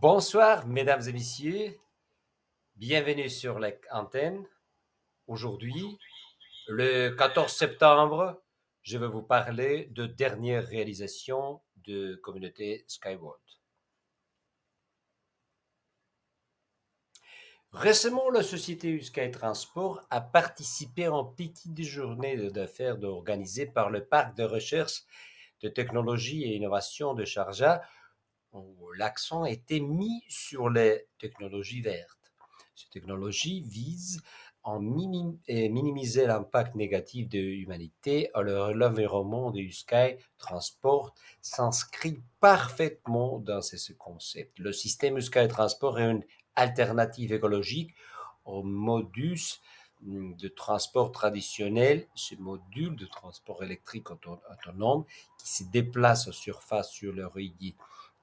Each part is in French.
Bonsoir, mesdames et messieurs. Bienvenue sur l'antenne. Aujourd'hui, le 14 septembre, je vais vous parler de dernière réalisation de communauté Skyward. Récemment, la société Sky Transport a participé en petite journée d'affaires organisée par le parc de recherche de technologie et innovation de Sharjah, où l'accent était mis sur les technologies vertes. Ces technologies visent à minimiser l'impact négatif de l'humanité. Alors, l'environnement de Sky Transport s'inscrit parfaitement dans ce concept. Le système Sky Transport est une alternative écologique au modus de transport traditionnel, ce module de transport électrique autonome qui se déplace en surface sur le guide,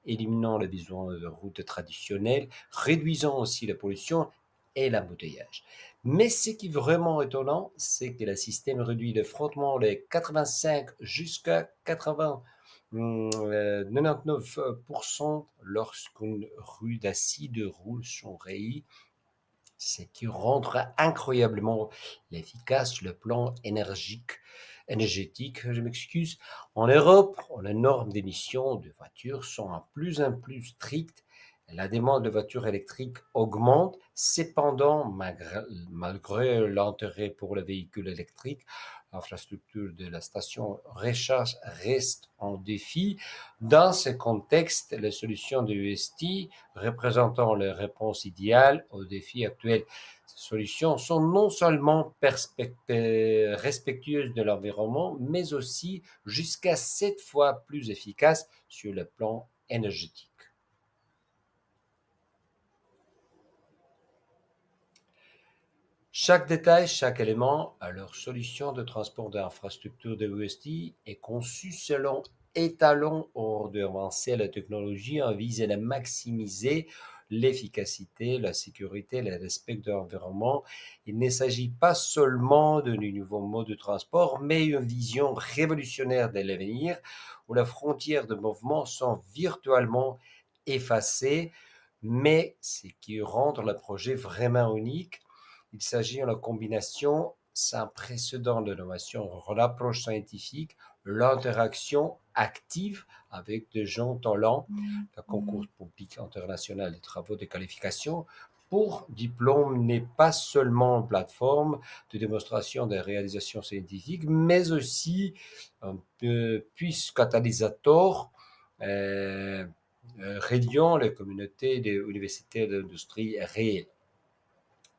éliminant les besoins de routes traditionnelles, réduisant aussi la pollution et l'embouteillage. Mais ce qui est vraiment étonnant, c'est que le système réduit le frottement de 85 jusqu'à 80 99% lorsqu'une rue d'acide roule son rail, ce qui rend incroyablement efficace le plan énergétique, je m'excuse. En Europe, les normes d'émission de voitures sont de plus en plus strictes. La demande de voitures électriques augmente. Cependant, malgré l'intérêt pour le véhicule électrique, l'infrastructure de la station recharge reste un défi. Dans ce contexte, les solutions de UST représentant la réponse idéale aux défis actuels. Ces solutions sont non seulement respectueuses de l'environnement, mais aussi jusqu'à 7 fois plus efficaces sur le plan énergétique. Chaque détail, chaque élément à leur solution de transport d'infrastructure de UST est conçu selon étalon hors de avancer la technologie en vise à maximiser l'efficacité, la sécurité, le respect de l'environnement. Il ne s'agit pas seulement de nouveaux modes de transport, mais une vision révolutionnaire de l'avenir où les frontières de mouvement sont virtuellement effacées, mais ce qui rend le projet vraiment unique. Il s'agit de la combination sans précédent de l'innovation, l'approche scientifique, l'interaction active avec des gens talents, le concours public international des travaux de qualification pour diplôme n'est pas seulement une plateforme de démonstration des réalisations scientifiques, mais aussi un puissant catalyseur reliant les communautés des universités d'industrie réelles.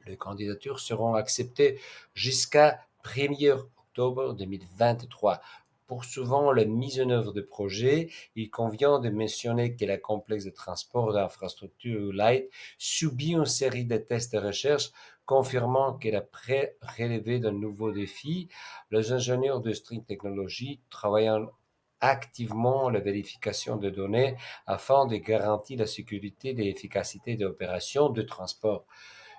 Les candidatures seront acceptées jusqu'à 1er octobre 2023. Poursuivant la mise en œuvre de projets, il convient de mentionner que la complexe de transport d'infrastructure Light subit une série de tests de recherche confirmant qu'elle a prêt à relever de nouveaux défis. Les ingénieurs de String Technology travaillent activement la vérification de données afin de garantir la sécurité et l'efficacité des opérations de transport.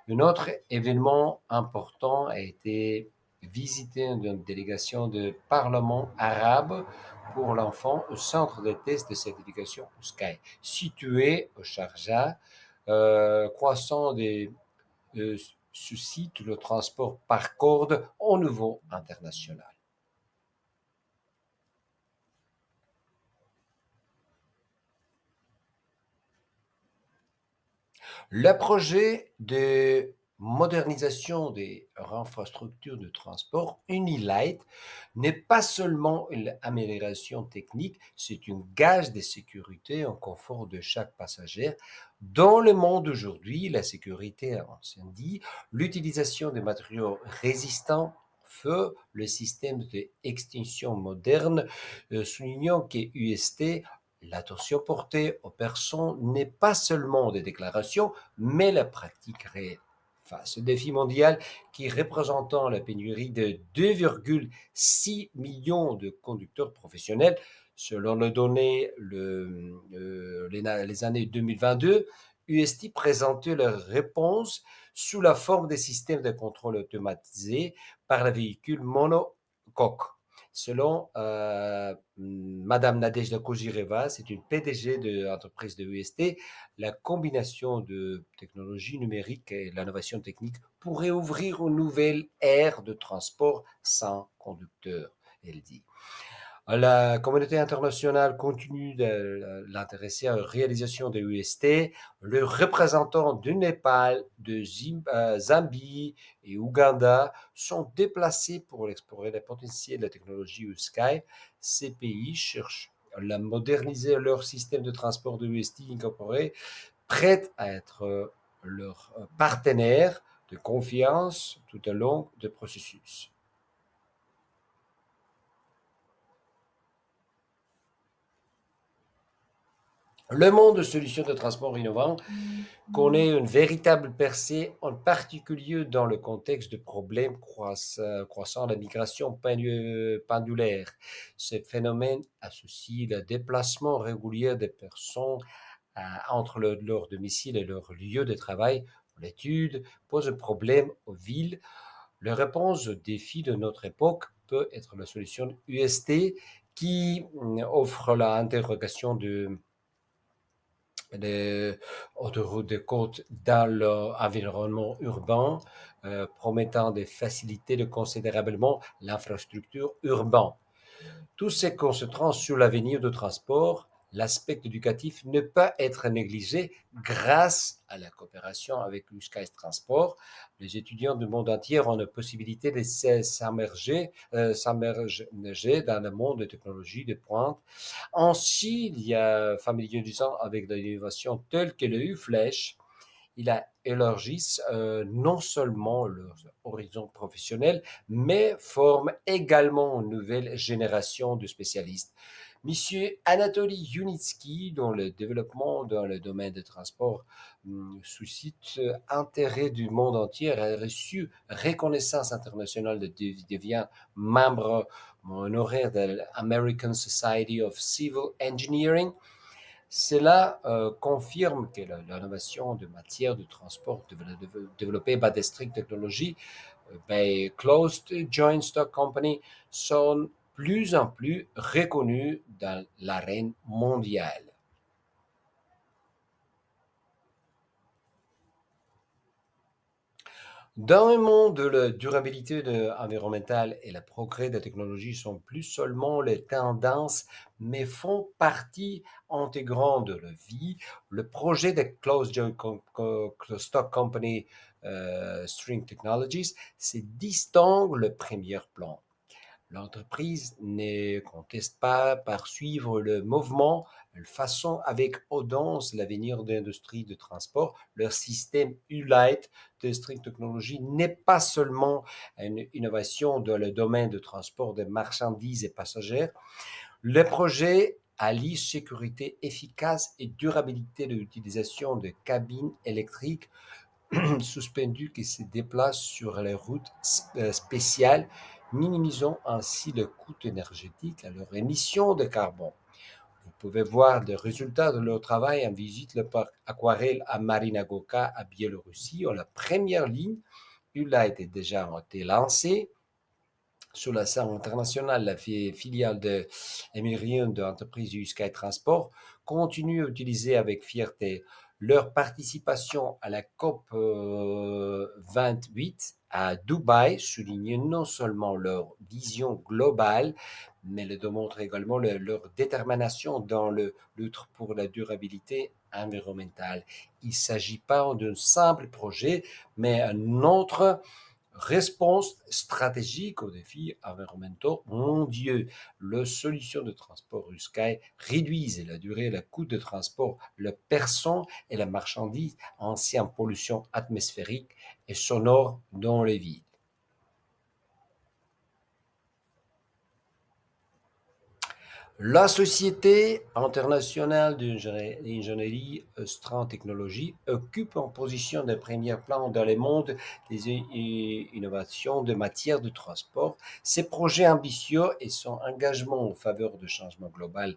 Un autre événement important a été visiter une délégation de Parlement arabe pour l'enfant au centre de test de certification Sky, situé au Sharjah, croissant des suscite le transport par corde au niveau international. Le projet de modernisation des infrastructures de transport Unilight n'est pas seulement une amélioration technique, c'est un gage de sécurité et un confort de chaque passager. Dans le monde d'aujourd'hui, la sécurité incendie, l'utilisation de matériaux résistants feu, le système d'extinction moderne, soulignant que UST l'attention portée aux personnes n'est pas seulement des déclarations, mais la pratique réelle. Face au défi mondial qui représentant la pénurie de 2,6 millions de conducteurs professionnels, selon les données les années 2022, UST présentait leur réponse sous la forme des systèmes de contrôle automatisés par les véhicules monocoques. Selon Madame Nadejda Kozireva, c'est une PDG de l'entreprise de UST, la combination de technologie numérique et l'innovation technique pourrait ouvrir une nouvelle ère de transport sans conducteur, elle dit. La communauté internationale continue de l'intéresser à la réalisation des UST. Le représentant du Népal, de Zambie et Ouganda sont déplacés pour explorer le potentiel de la technologie USky. Ces pays cherchent à moderniser leur système de transport de UST incorporé, prêts à être leur partenaire de confiance tout au long du processus. Le monde de solutions de transport innovants connaît une véritable percée, en particulier dans le contexte de problèmes croissants de la migration pendulaire. Ce phénomène associe le déplacement régulier des personnes entre leur domicile et leur lieu de travail. L'étude pose un problème aux villes. La réponse aux défis de notre époque peut être la solution UST qui offre l'interrogation des autoroutes de côte dans l'environnement urbain, promettant de faciliter considérablement l'infrastructure urbaine. Tout se concentrant sur l'avenir du transport, l'aspect éducatif ne peut être négligé grâce à la coopération avec l'USKY Transport. Les étudiants du monde entier ont la possibilité de s'immerger dans le monde des technologies de pointe. Ainsi, il y a familiarisant avec des innovations telles que le U-Flèche, il élargissent non seulement leurs horizons professionnels, mais forment également une nouvelle génération de spécialistes. Monsieur Anatoly Yunitsky, dont le développement dans le domaine des transports suscite intérêt du monde entier, a reçu reconnaissance internationale devient membre honoraire de l'American Society of Civil Engineering. Cela confirme que l'innovation de matière de transport développée par District Technology, Closed Joint Stock Company, sont plus en plus reconnues dans l'arène mondiale. Dans un monde de la durabilité environnementale et le progrès de la technologie sont plus seulement les tendances, mais font partie intégrante de la vie, le projet de Closed Stock Company String Technologies se distingue le premier plan. L'entreprise ne conteste pas par suivre le mouvement, elle façon avec audace l'avenir de l'industrie de transport. Leur système U-Light de String Technology n'est pas seulement une innovation dans le domaine de transport de marchandises et passagers. Le projet allie sécurité efficace et durabilité de l'utilisation de cabines électriques suspendues qui se déplacent sur les routes spéciales, minimisant ainsi le coût énergétique à leur émission de carbone. Vous pouvez voir les résultats de leur travail en visite le parc Aquarelle à Marina Goka, à Biélorussie. La première ligne, a été déjà été lancée. Sur la scène internationale, la filiale de émirien de l'entreprise USky Transport continue à utiliser avec fierté leur participation à la COP 28 à Dubaï, souligne non seulement leur vision globale, mais le démontre également leur détermination dans le lutte pour la durabilité environnementale. Il ne s'agit pas d'un simple projet, mais un autre réponse stratégique aux défis environnementaux mondiaux. Les solutions de transport USky réduisent la durée et le coût de transport, le personne et la marchandise, ainsi en pollution atmosphérique et sonore dans les villes. La Société internationale d'ingénierie Strand Technologies occupe une position de premier plan dans le monde des innovations de matière de transport. Ses projets ambitieux et son engagement en faveur du changement global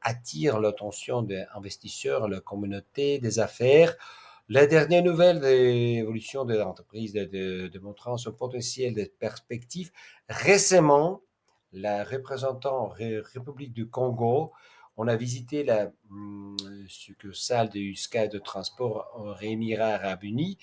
attirent l'attention des investisseurs, la communauté des affaires. La dernière nouvelle de l'évolution de l'entreprise démontrant son potentiel de perspective, récemment, la représentant République du Congo. On a visité la succursale de USCA de transport aux Émirats Arabes Unis,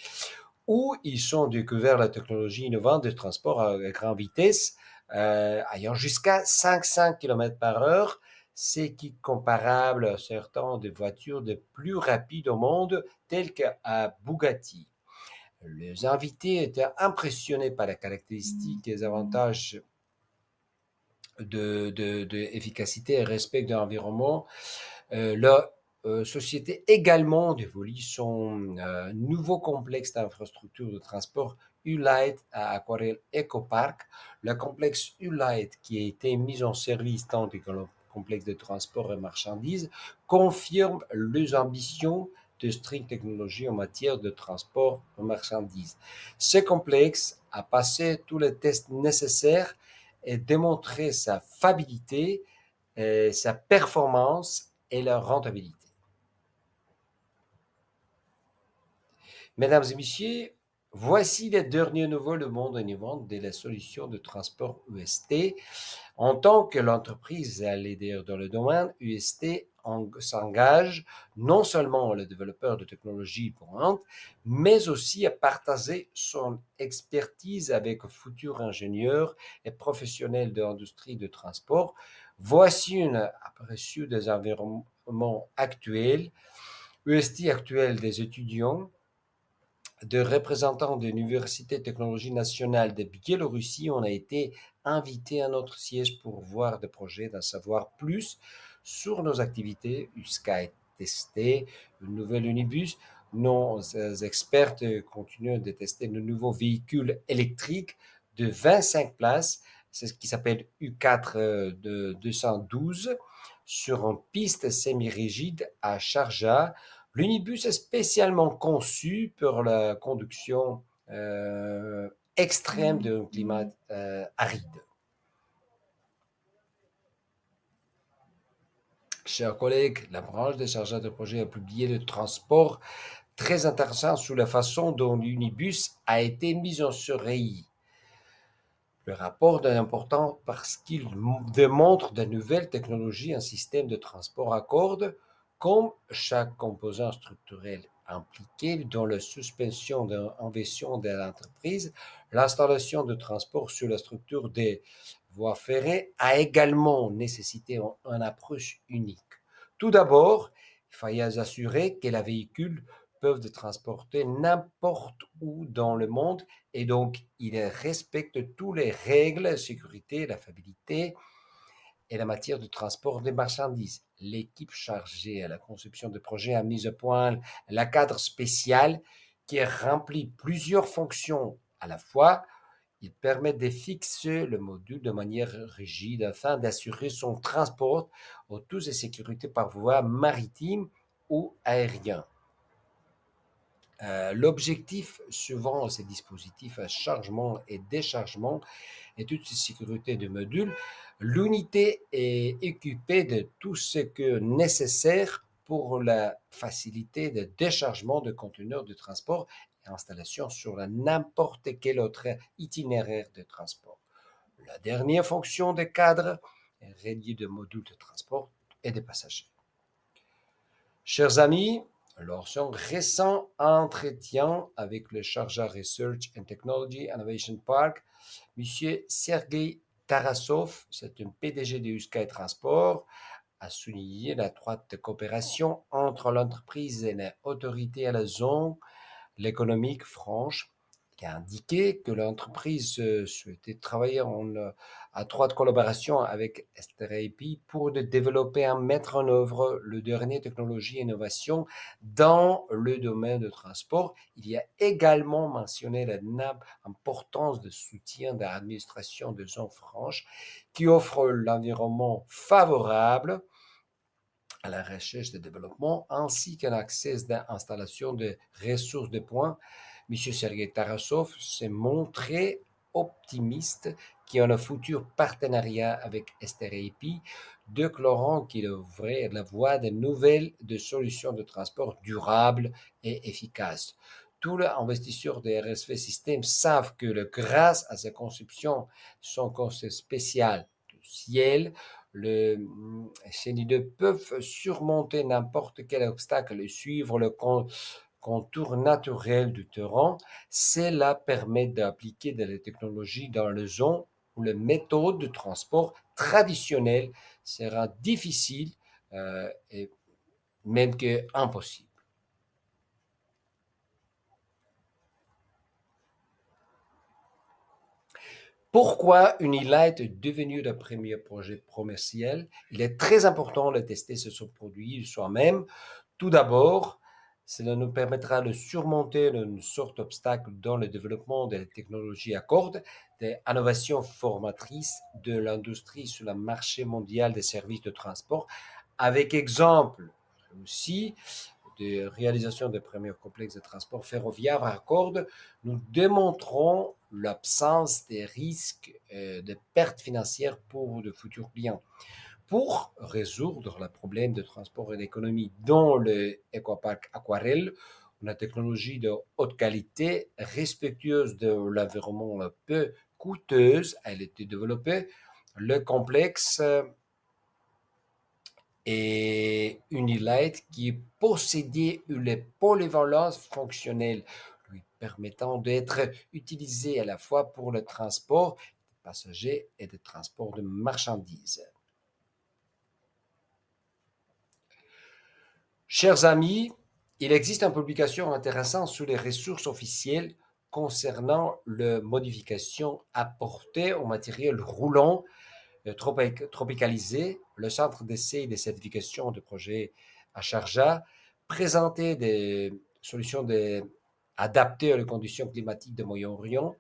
où ils ont découvert la technologie innovante de transport à grande vitesse, ayant jusqu'à 500 km par heure, ce qui est comparable à certaines des voitures les plus rapides au monde, telles qu'à Bugatti. Les invités étaient impressionnés par les caractéristiques et les avantages d'efficacité et respect de l'environnement. La société également développe son nouveau complexe d'infrastructures de transport Ulight à Aquarel Eco Park. Le complexe Ulight, qui a été mis en service tant que le complexe de transport et marchandises, confirme les ambitions de String Technologies en matière de transport de marchandises. Ce complexe a passé tous les tests nécessaires et démontré sa fiabilité, sa performance et leur rentabilité. Mesdames et messieurs, voici les dernières nouvelles du monde innovant de la solution de transport UST. En tant que l'entreprise leader dans le domaine, UST s'engage non seulement le développeur de technologies courantes, mais aussi à partager son expertise avec futurs ingénieurs et professionnels de l'industrie de transport. Voici une aperçu des environnements actuels, UST actuel des étudiants, de représentants de l'Université de technologie nationale de Biélorussie. On a été invités à notre siège pour voir des projets, d'en savoir plus sur nos activités. USCA a testé une nouvelle unibus. Nos experts continuent de tester de nouveaux véhicules électriques de 25 places. C'est ce qui s'appelle U4 de 212 sur une piste semi-rigide à Sharjah. L'unibus est spécialement conçu pour la conduction extrême d'un climat aride. Chers collègues, la branche des chargeurs de projet a publié le transport très intéressant sur la façon dont l'unibus a été mis en surveillance. Le rapport est important parce qu'il démontre de nouvelles technologies, un système de transport à cordes, comme chaque composant structurel impliqué dans la suspension d'invention de l'entreprise. L'installation de transport sur la structure des voies ferrées a également nécessité une approche unique. Tout d'abord, il fallait assurer que les véhicules peuvent transporter n'importe où dans le monde et donc il respecte toutes les règles de sécurité, la fiabilité et la matière de transport des marchandises. L'équipe chargée à la conception de projet a mis au point la cadre spécial qui remplit plusieurs fonctions à la fois. Il permet de fixer le module de manière rigide afin d'assurer son transport en toute sécurité par voie maritime ou aérienne. L'objectif suivant ces dispositifs à chargement et déchargement et toute sécurité de module, l'unité est équipée de tout ce qui est nécessaire pour la facilité de déchargement de conteneurs de transport et installation sur n'importe quel autre itinéraire de transport. La dernière fonction de cadre est reliée de modules de transport et de passagers. Chers amis, lors de son récent entretien avec le Sharjah Research and Technology Innovation Park, M. Sergei Tarasov, c'est un PDG de USCA Transport, a souligné l'étroite coopération entre l'entreprise et l'autorité à la zone l'économique franche, qui a indiqué que l'entreprise souhaitait travailler en étroite collaboration avec STRAP pour développer et mettre en œuvre le dernier technologie et innovation dans le domaine de transport. Il y a également mentionné l'importance de soutien de l'administration de zone franche qui offre l'environnement favorable à la recherche et développement, ainsi qu'un accès d'installation de ressources de points. M. Sergei Tarasov s'est montré optimiste qu'il y a un futur partenariat avec STRAP, déclarant qu'il ouvrait la voie de nouvelles de solutions de transport durables et efficaces. Tous les investisseurs de RSV Systems savent que grâce à sa conception, son concept spécial, ciel. Les chenilles peuvent surmonter n'importe quel obstacle et suivre le contour naturel du terrain. Cela permet d'appliquer de la technologie dans les zones où les méthodes de transport traditionnelles sera difficile et même que impossible. Pourquoi Unilight est devenu le premier projet commercial? Il est très important de tester ce produit soi-même. Tout d'abord, cela nous permettra de surmonter une sorte d'obstacle dans le développement des technologies à cordes, des innovations formatrices de l'industrie sur le marché mondial des services de transport, avec exemple aussi de réalisation des premiers complexes de transport ferroviaire à cordes. Nous démontrons l'absence des risques de pertes financières pour de futurs clients. Pour résoudre le problème de transport et d'économie dans le Ecopark Aquarelle, une technologie de haute qualité, respectueuse de l'environnement, peu coûteuse, elle a été développée. Le complexe et Unilight qui possédait une polyvalence fonctionnelle lui permettant d'être utilisé à la fois pour le transport de passagers et le transport de marchandises. Chers amis, il existe une publication intéressante sur les ressources officielles concernant la modification apportée au matériel roulant tropicalisé. Le Centre d'essai et de certification de projets à Sharjah présentait des solutions adaptées aux conditions climatiques du Moyen-Orient.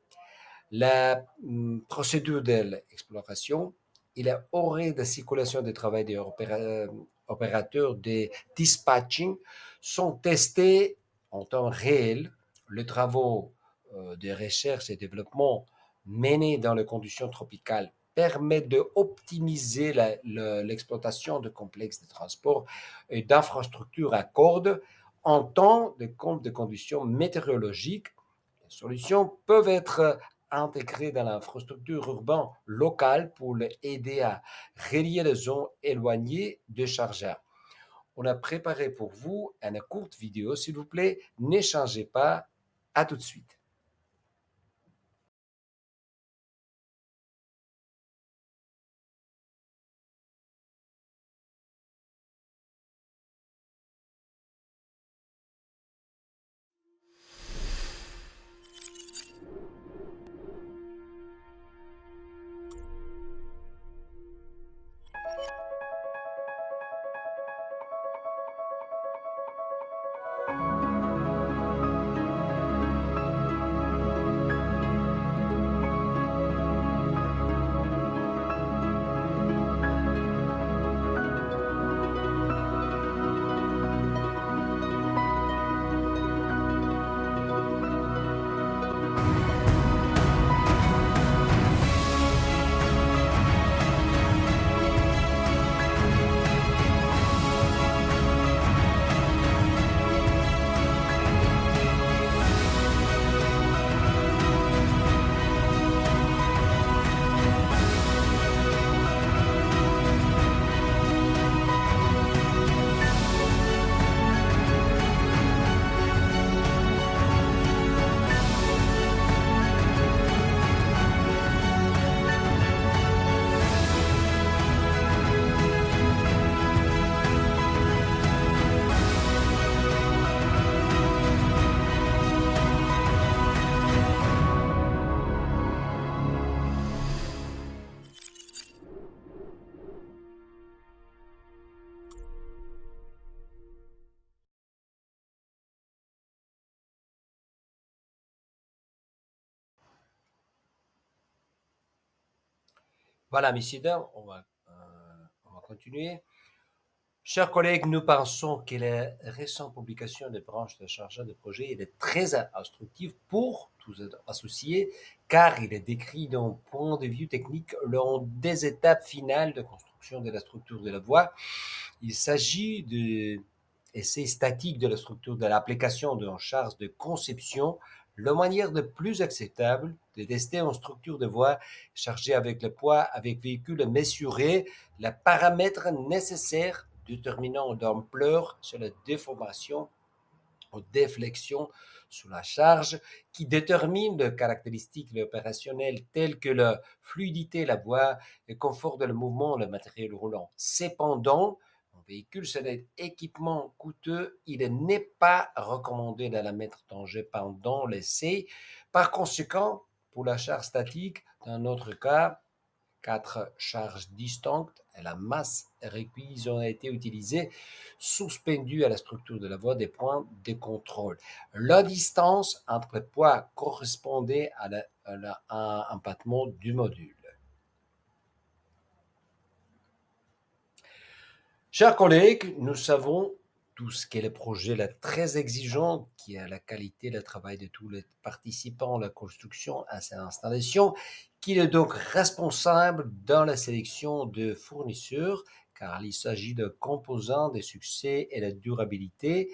La procédure de l'exploration et la horaire de circulation de travail des opérateurs de dispatching sont testés en temps réel. Les travaux de recherche et développement menés dans les conditions tropicales permettent d'optimiser l'exploitation de complexes de transport et d'infrastructures à cordes en temps de compte de conditions météorologiques. Les solutions peuvent être intégrées dans l'infrastructure urbaine locale pour aider à relier les zones éloignées de Sharjah. On a préparé pour vous une courte vidéo, s'il vous plaît. N'échangez pas. À tout de suite. Voilà, messieurs, dames, on va continuer. Chers collègues, nous pensons que la récente publication des branches de chargeurs de projet est très instructive pour tous les associés, car il est décrit d'un point de vue technique lors des étapes finales de construction de la structure de la voie. Il s'agit de essais statiques de la structure de l'application d'une charge de conception, la manière de plus acceptable de tester une structure de voie chargée avec le poids avec véhicule mesuré, les paramètres nécessaires déterminant l'ampleur sur la déformation ou déflexion sous la charge qui détermine les caractéristiques opérationnelles telles que la fluidité, la voie, le confort de le mouvement, le matériel roulant. Cependant, un véhicule, c'est un équipement coûteux, il n'est pas recommandé de la mettre en danger pendant l'essai. Par conséquent, pour la charge statique, dans notre cas, 4 charges distinctes et la masse requise ont été utilisées, suspendues à la structure de la voie des points de contrôle. La distance entre les poids correspondait à l'empattement du module. Chers collègues, nous savons tout ce qu'est le projet là, très exigeant, qui est la qualité du travail de tous les participants à la construction, à cette installation, qui est donc responsable dans la sélection de fournisseurs, car il s'agit de composants de succès et de durabilité.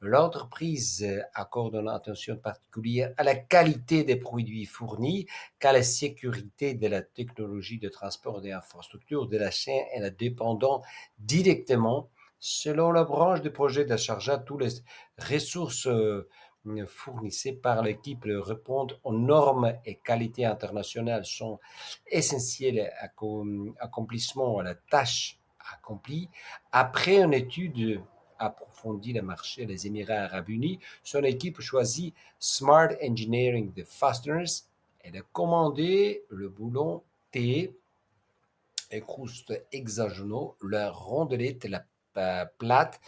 L'entreprise accorde une attention particulière à la qualité des produits fournis, qu'à la sécurité de la technologie de transport des infrastructures de la chaîne et la dépendant directement, selon la branche du projet d'achat, toutes les ressources fournies par l'équipe répondent aux normes et qualités internationales sont essentielles à l'accomplissement, à la tâche accomplie. Après une étude approfondie le marché des Émirats arabes unis, son équipe choisit Smart Engineering de Fasteners et a commandé le boulon T et croustes hexagonaux, la rondelette et la plate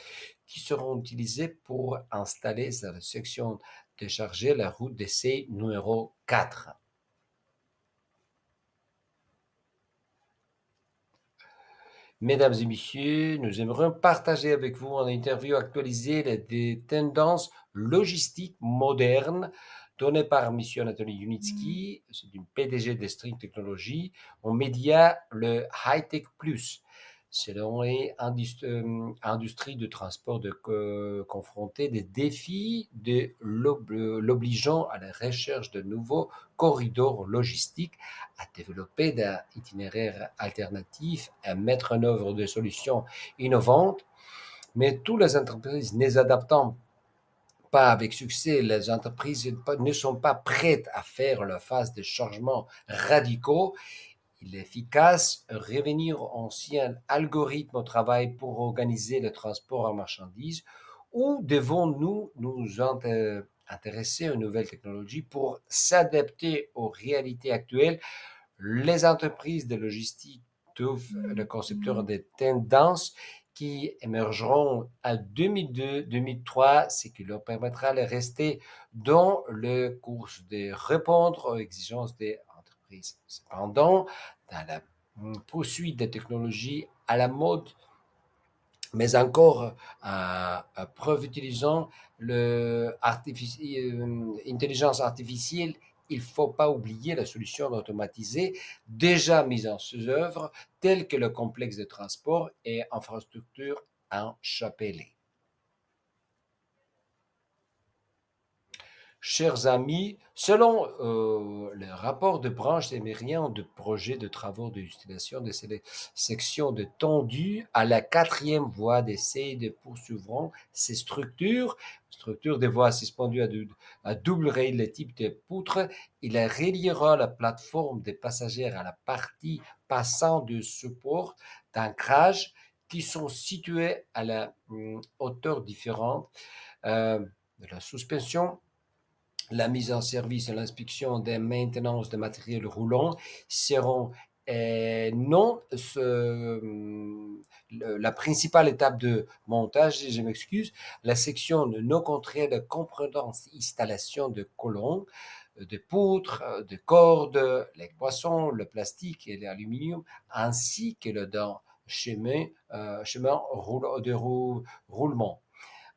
qui seront utilisés pour installer cette section déchargée la route d'essai numéro 4. Mesdames et messieurs, nous aimerions partager avec vous en interview actualisée des tendances logistiques modernes données par M. Anatoly Yunitsky, c'est une PDG de String Technology, aux médias le High Tech Plus. Selon les industries de transport confrontées des défis de l'obligeant à la recherche de nouveaux corridors logistiques, à développer des itinéraires alternatifs, à mettre en œuvre des solutions innovantes, mais toutes les entreprises ne s'adaptant pas avec succès, les entreprises ne sont pas prêtes à faire la phase de changements radicaux. Il est efficace revenir à ancien algorithme au travail pour organiser le transport en marchandises ou devons-nous nous intéresser aux nouvelles technologies pour s'adapter aux réalités actuelles? Les entreprises de logistique trouvent le concepteur des tendances qui émergeront à 2002-2003, ce qui leur permettra de rester dans le cours de répondre aux exigences des entreprises. Cependant, dans la poursuite des technologies à la mode, mais encore à preuve utilisant l'intelligence artificielle, il ne faut pas oublier la solution automatisée déjà mise en œuvre, telle que le complexe de transport et infrastructure en Chapelet. Chers amis, selon le rapport de branche émérien de projet de travaux d'utilisation de ces sections de tendues à la 4e voie d'essai de poursuivront ces structures de voies suspendues à double rail de type de poutre. Il reliera la plateforme des passagers à la partie passant de support d'ancrage qui sont situés à la hauteur différente de la suspension. La mise en service et l'inspection des maintenances de matériel roulant seront non la principale étape de montage, je m'excuse, la section de non contrôle comprenant installation de colons, de poutres, de cordes, les poissons, le plastique et l'aluminium, ainsi que le chemin de roulement.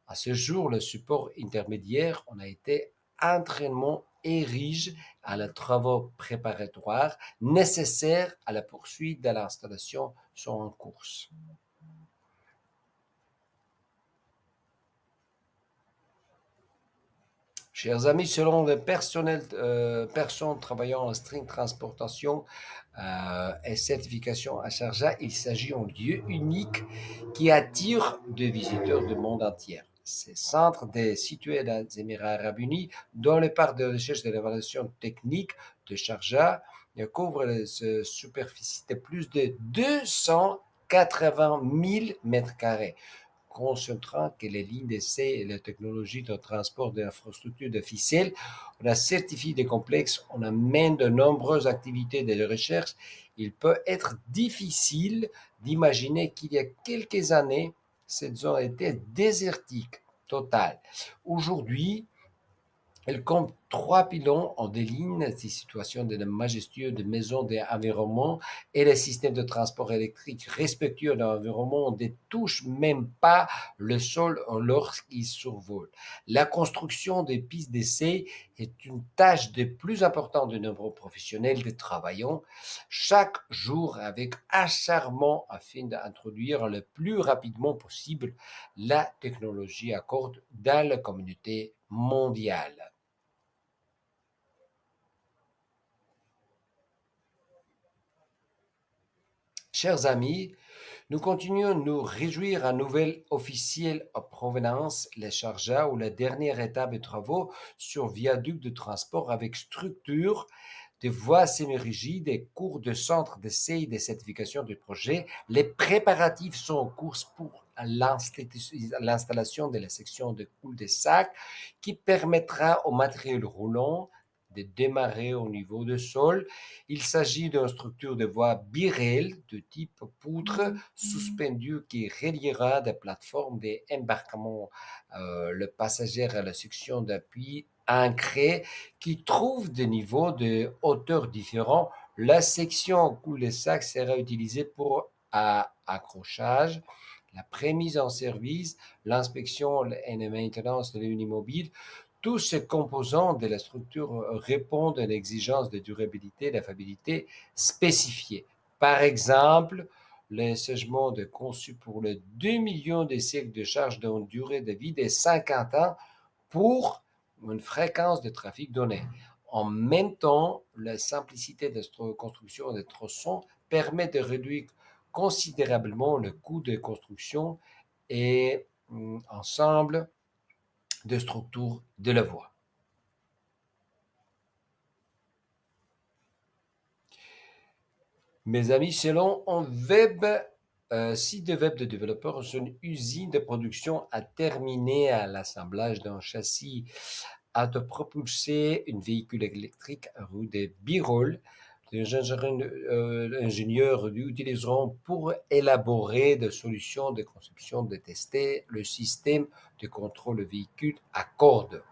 À ce jour, le support intermédiaire on a été entraînement érige à les travaux préparatoires nécessaires à la poursuite de l'installation sont en cours. Chers amis, selon le personnel, personnes travaillant en string transportation et certification à Sharjah, il s'agit d'un lieu unique qui attire des visiteurs du monde entier. Ce centre est situé dans les Émirats arabes unis, dans le parc de recherche et d'évaluation technique de Sharjah. Il couvre une superficie de plus de 280 000 mètres carrés, concentrant que les lignes d'essai et la technologie de transport d'infrastructures de ficelles. On a certifié des complexes, on amène de nombreuses activités de recherche. Il peut être difficile d'imaginer qu'il y a quelques années, cette zone était désertique, totale. Aujourd'hui, elle compte 3 pylônes en des lignes, des situations de majestueux de maisons d'environnement et les systèmes de transport électrique respectueux de l'environnement ne touchent même pas le sol lorsqu'ils survolent. La construction des pistes d'essai est une tâche de plus importante de nombreux professionnels de travaillant chaque jour avec acharnement afin d'introduire le plus rapidement possible la technologie à cordes dans la communauté mondiale. Chers amis, nous continuons de nous réjouir à nouvelle officielle en provenance, les Sharjah, ou la dernière étape de travaux sur viaduc de transport avec structure de voies semi-rigides et cours de centre d'essai et de certification du projet. Les préparatifs sont en cours pour l'installation de la section de cul-de-sac qui permettra au matériel roulant de démarrer au niveau du sol. Il s'agit d'une structure de voie biréelle de type poutre suspendue qui reliera des plateformes d'embarquement le passager à la section d'appui ancrée qui trouve des niveaux de hauteur différents. La section cul-de-sac sera utilisée pour accrochage, la prémise en service, l'inspection et la maintenance de l'unimobile. Tous ces composants de la structure répondent à l'exigence de durabilité et d'affabilité spécifiée. Par exemple, l'enseignement de conçu pour les 2 millions de cycles de charge d'une durée de vie de 50 ans pour une fréquence de trafic donnée. En même temps, la simplicité de la construction des tronçons permet de réduire considérablement le coût de construction et ensemble de structures de la voie. Mes amis, selon un site de web de développeurs, c'est une usine de production a terminé à l'assemblage d'un châssis autopropulsé, un véhicule électrique rue de Birol. Les ingénieurs l'utiliseront pour élaborer des solutions de conception de tester le système de contrôle véhicule à cordes.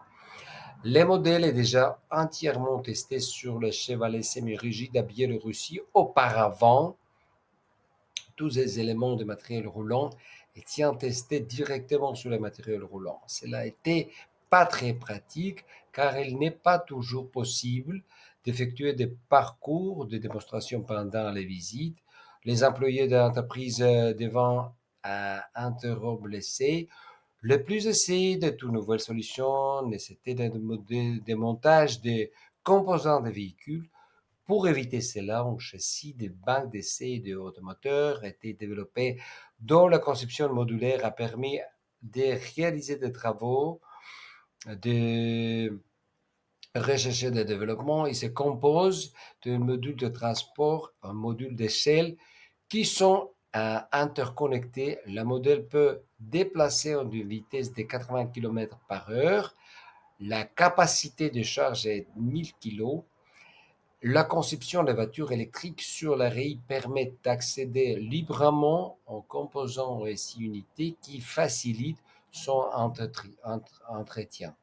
Le modèle est déjà entièrement testé sur le Chevrolet semi-rigide à Biélorussie. Auparavant, tous les éléments de matériel roulant étaient testés directement sur le matériel roulant. Cela n'était pas très pratique car il n'est pas toujours possible d'effectuer des parcours de démonstration pendant les visites. Les employés de l'entreprise devant interrompre l'essai. Le plus essayé de toute nouvelle solution nécessitait des démontage des composants des véhicules. Pour éviter cela, un châssis de banque d'essai et de automoteurs a été développé dont la conception modulaire a permis de réaliser des travaux de recherche et de développement. Il se compose d'un module de transport, un module d'échelle qui sont interconnectés. Le modèle peut déplacer à une vitesse de 80 km par heure. La capacité de charge est 1000 kg. La conception des voitures électriques sur la rail permet d'accéder librement aux composants et unités qui facilitent son entretien.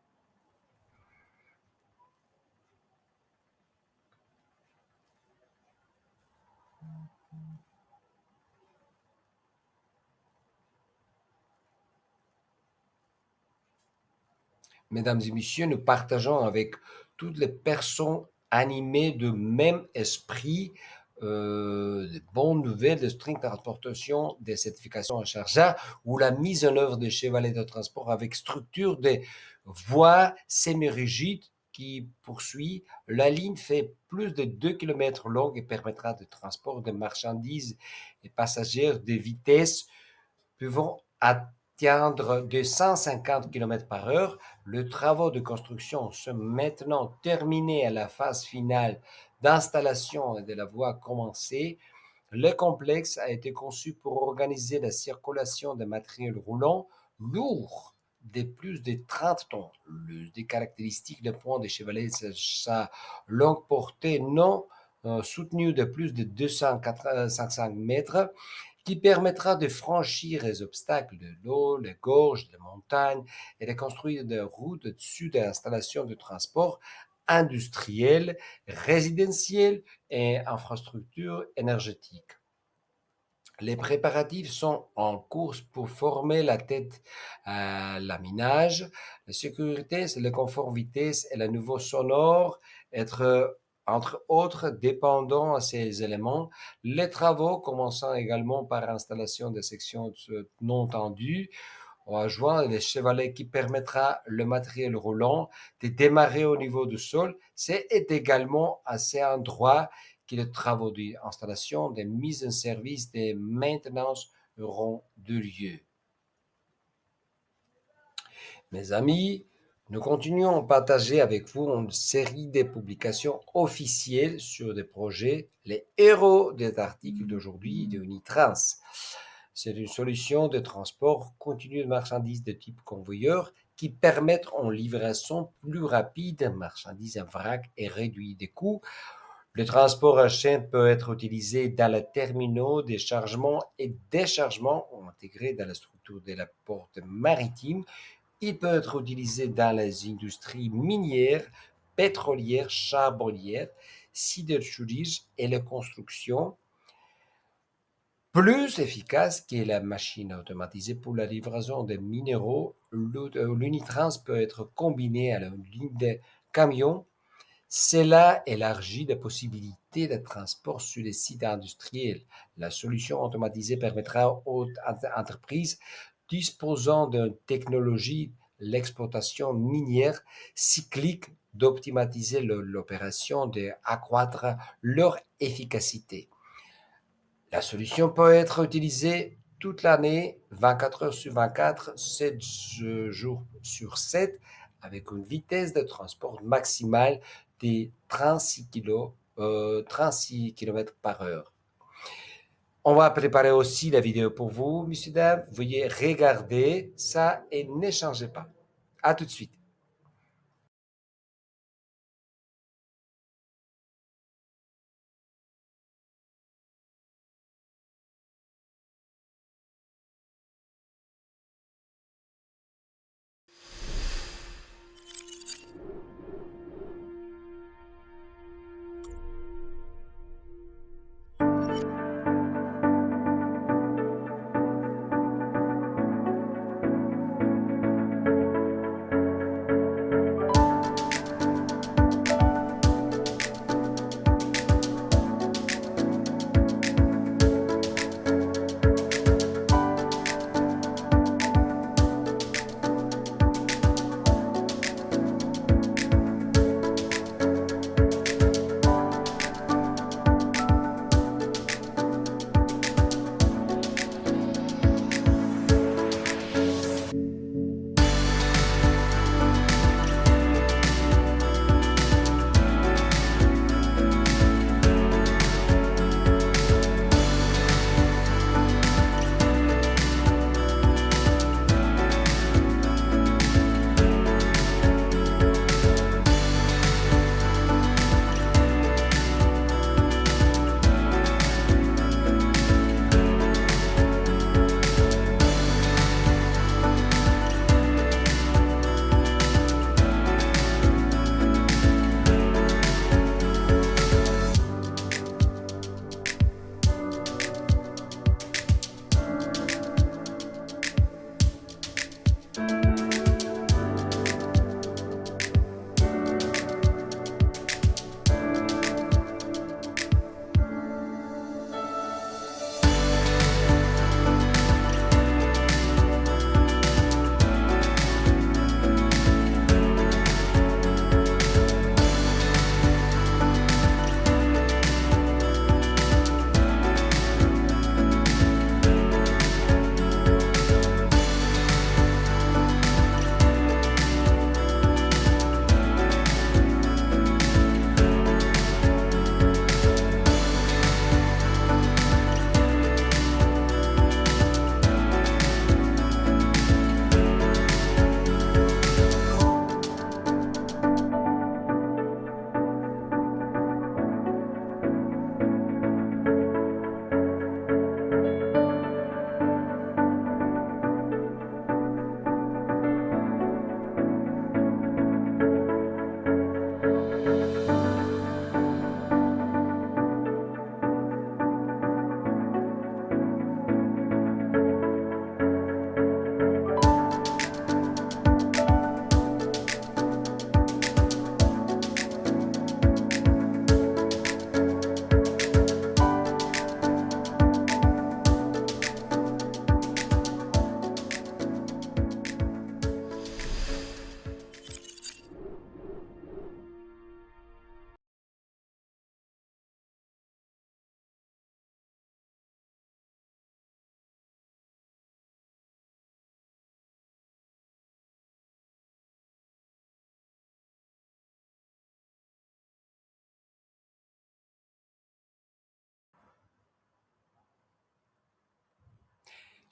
Mesdames et messieurs, nous partageons avec toutes les personnes animées de même esprit de bonnes nouvelles de stricte transportation des certifications en chargeur ou la mise en œuvre des chevalets de transport avec structure des voies semi-rigides qui poursuit. La ligne fait plus de 2 km longue et permettra de transport de marchandises et passagers de vitesse pouvant atteindre de 150 km par heure. Les travaux de construction sont maintenant terminés à la phase finale d'installation et de la voie commencée. Le complexe a été conçu pour organiser la circulation de matériel roulant lourd de plus de 30 tonnes. Des caractéristiques de pont des chevalets, sa longue portée non soutenue de plus de 255 mètres, qui permettra de franchir les obstacles de l'eau, les gorges, les montagnes et de construire des routes au-dessus des installations de transport industrielles, résidentielles et infrastructures énergétiques. Les préparatifs sont en cours pour former la tête à l'aminage. La sécurité, c'est le confort vitesse et le niveau sonore, être entre autres dépendants à ces éléments. Les travaux, commençant également par l'installation des sections non tendues, on joint les chevalets qui permettra le matériel roulant de démarrer au niveau du sol. C'est également à ces endroits que les travaux d'installation, de mise en service, de maintenance auront de lieu. Mes amis, nous continuons à partager avec vous une série de publications officielles sur des projets, les héros des articles d'aujourd'hui de Unitrans. C'est une solution de transport continu de marchandises de type convoyeur qui permettent une livraison plus rapide de marchandises en vrac et réduit des coûts. Le transport à chaîne peut être utilisé dans les terminaux de chargement et déchargement intégrés dans la structure de la porte maritime. Il peut être utilisé dans les industries minières, pétrolières, charbonnières, sidérurgiques et la construction. Plus efficace que la machine automatisée pour la livraison des minéraux, l'Unitrans peut être combiné à la ligne de camions. Cela élargit les possibilités de transport sur les sites industriels. La solution automatisée permettra aux entreprises disposant d'une technologie, l'exploitation minière cyclique, d'optimiser l'opération, d'accroître leur efficacité. La solution peut être utilisée toute l'année, 24 heures sur 24, 7 jours sur 7, avec une vitesse de transport maximale de 36 km par heure. On va préparer aussi la vidéo pour vous, messieurs, dames. Veuillez regarder ça et ne changez pas. À tout de suite.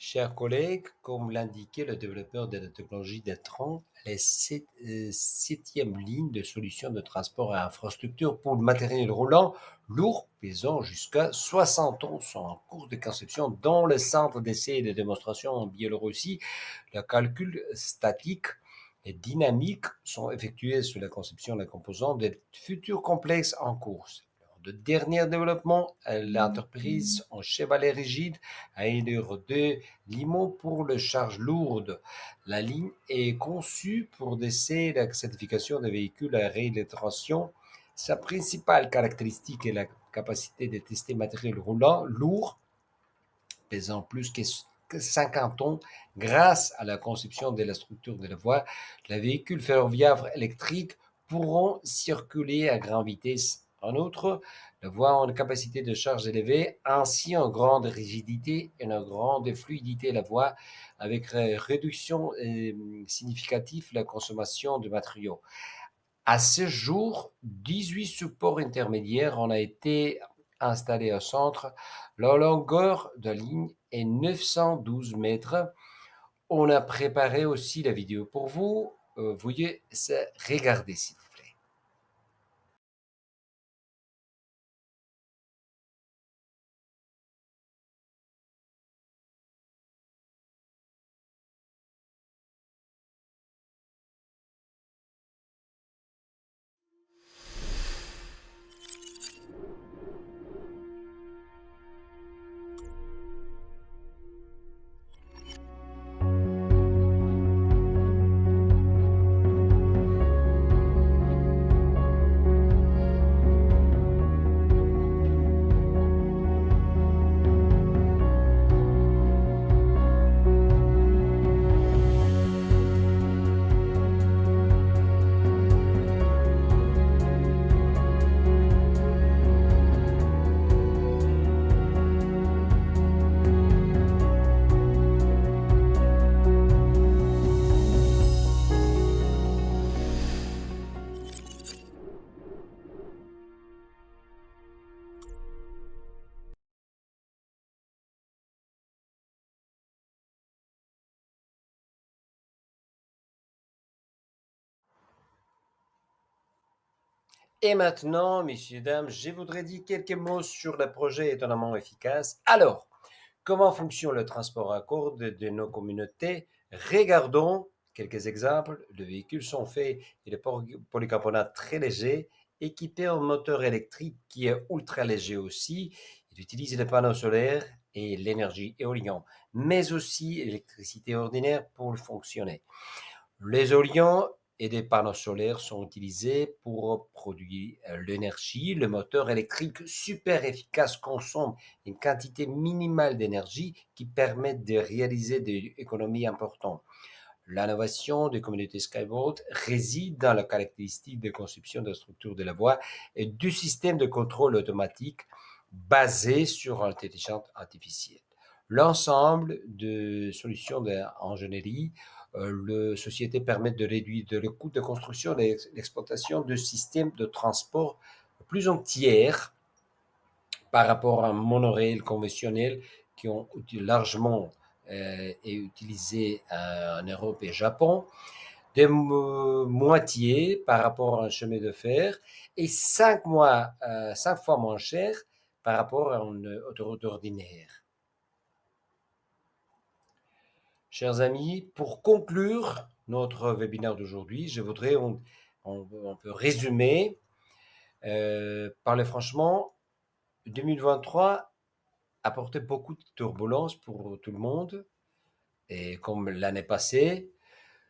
Chers collègues, comme l'indiquait le développeur de la technologie d'Etran, la septième ligne de solution de transport et infrastructure pour le matériel roulant lourd pesant jusqu'à 60 tonnes sont en cours de conception dans le centre d'essai et de démonstration en Biélorussie. Le calcul statique et dynamique sont effectués sur la conception des composants des futurs complexes en course. De dernier développement, l'entreprise en chevalet rigide a inauguré deux limons pour les charges lourdes. La ligne est conçue pour d'essais la certification des véhicules à rail de traction. Sa principale caractéristique est la capacité de tester matériel roulant lourd, pesant plus que 50 tonnes, grâce à la conception de la structure de la voie. Les véhicules ferroviaires électriques pourront circuler à grande vitesse. En outre, la voie a une capacité de charge élevée, ainsi une grande rigidité et une grande fluidité de la voie, avec réduction significative de la consommation de matériaux. À ce jour, 18 supports intermédiaires ont été installés au centre. La longueur de la ligne est 912 mètres. On a préparé aussi la vidéo pour vous. Veuillez regarder, s'il vous plaît. Et maintenant, messieurs, dames, je voudrais dire quelques mots sur le projet étonnamment efficace. Alors, comment fonctionne le transport à corde de nos communautés? Regardons quelques exemples. Les véhicules sont faits de polycarbonate très léger, équipé en moteur électrique qui est ultra léger aussi. Il utilise les panneaux solaires et l'énergie éolienne, mais aussi l'électricité ordinaire pour fonctionner. Les éoliens et des panneaux solaires sont utilisés pour produire l'énergie. Le moteur électrique super efficace consomme une quantité minimale d'énergie qui permet de réaliser des économies importantes. L'innovation des communautés Skybolt réside dans la caractéristique de conception de la structure de la voie et du système de contrôle automatique basé sur l'intelligence artificielle. L'ensemble de solutions d'ingénierie, les sociétés permettent de réduire le coût de construction et l'exploitation de systèmes de transport plus entiers par rapport à un monorail conventionnel qui ont largement utilisé en Europe et Japon, de moitié par rapport à un chemin de fer et 5 fois moins cher par rapport à une autoroute ordinaire. Chers amis, pour conclure notre webinaire d'aujourd'hui, je voudrais, on peut résumer, parler franchement, 2023 a apporté beaucoup de turbulences pour tout le monde, et comme l'année passée,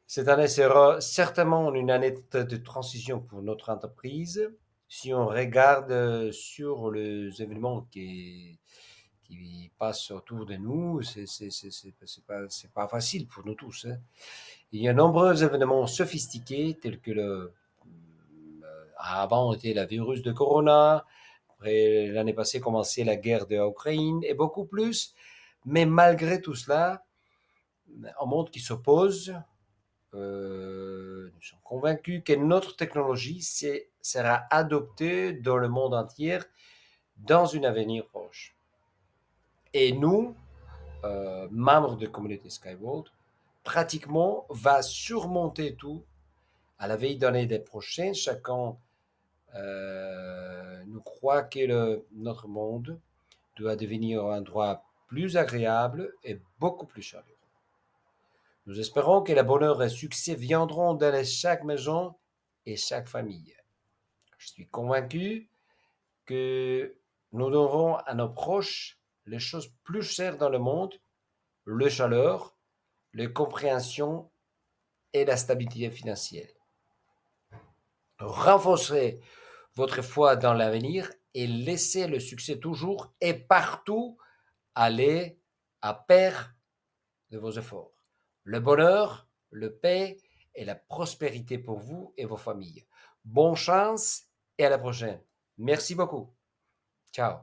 cette année sera certainement une année de transition pour notre entreprise. Si on regarde sur les événements qui passent autour de nous, c'est pas facile pour nous tous, hein. Il y a de nombreux événements sophistiqués tels que avant était le virus de Corona, après l'année passée commençait la guerre de l'Ukraine et beaucoup plus. Mais malgré tout cela, un monde qui s'oppose, nous sommes convaincus que notre technologie sera adoptée dans le monde entier dans un avenir proche. Et nous, membre de la communauté Skyworld, pratiquement va surmonter tout à la veille d'année prochaine. Chacun nous croit que notre monde doit devenir un endroit plus agréable et beaucoup plus chaleureux. Nous espérons que le bonheur et le succès viendront dans chaque maison et chaque famille. Je suis convaincu que nous donnerons à nos proches les choses plus chères dans le monde, le chaleur, la compréhension et la stabilité financière. Renforcez votre foi dans l'avenir et laissez le succès toujours et partout aller à pair de vos efforts. Le bonheur, le paix et la prospérité pour vous et vos familles. Bonne chance et à la prochaine. Merci beaucoup. Ciao.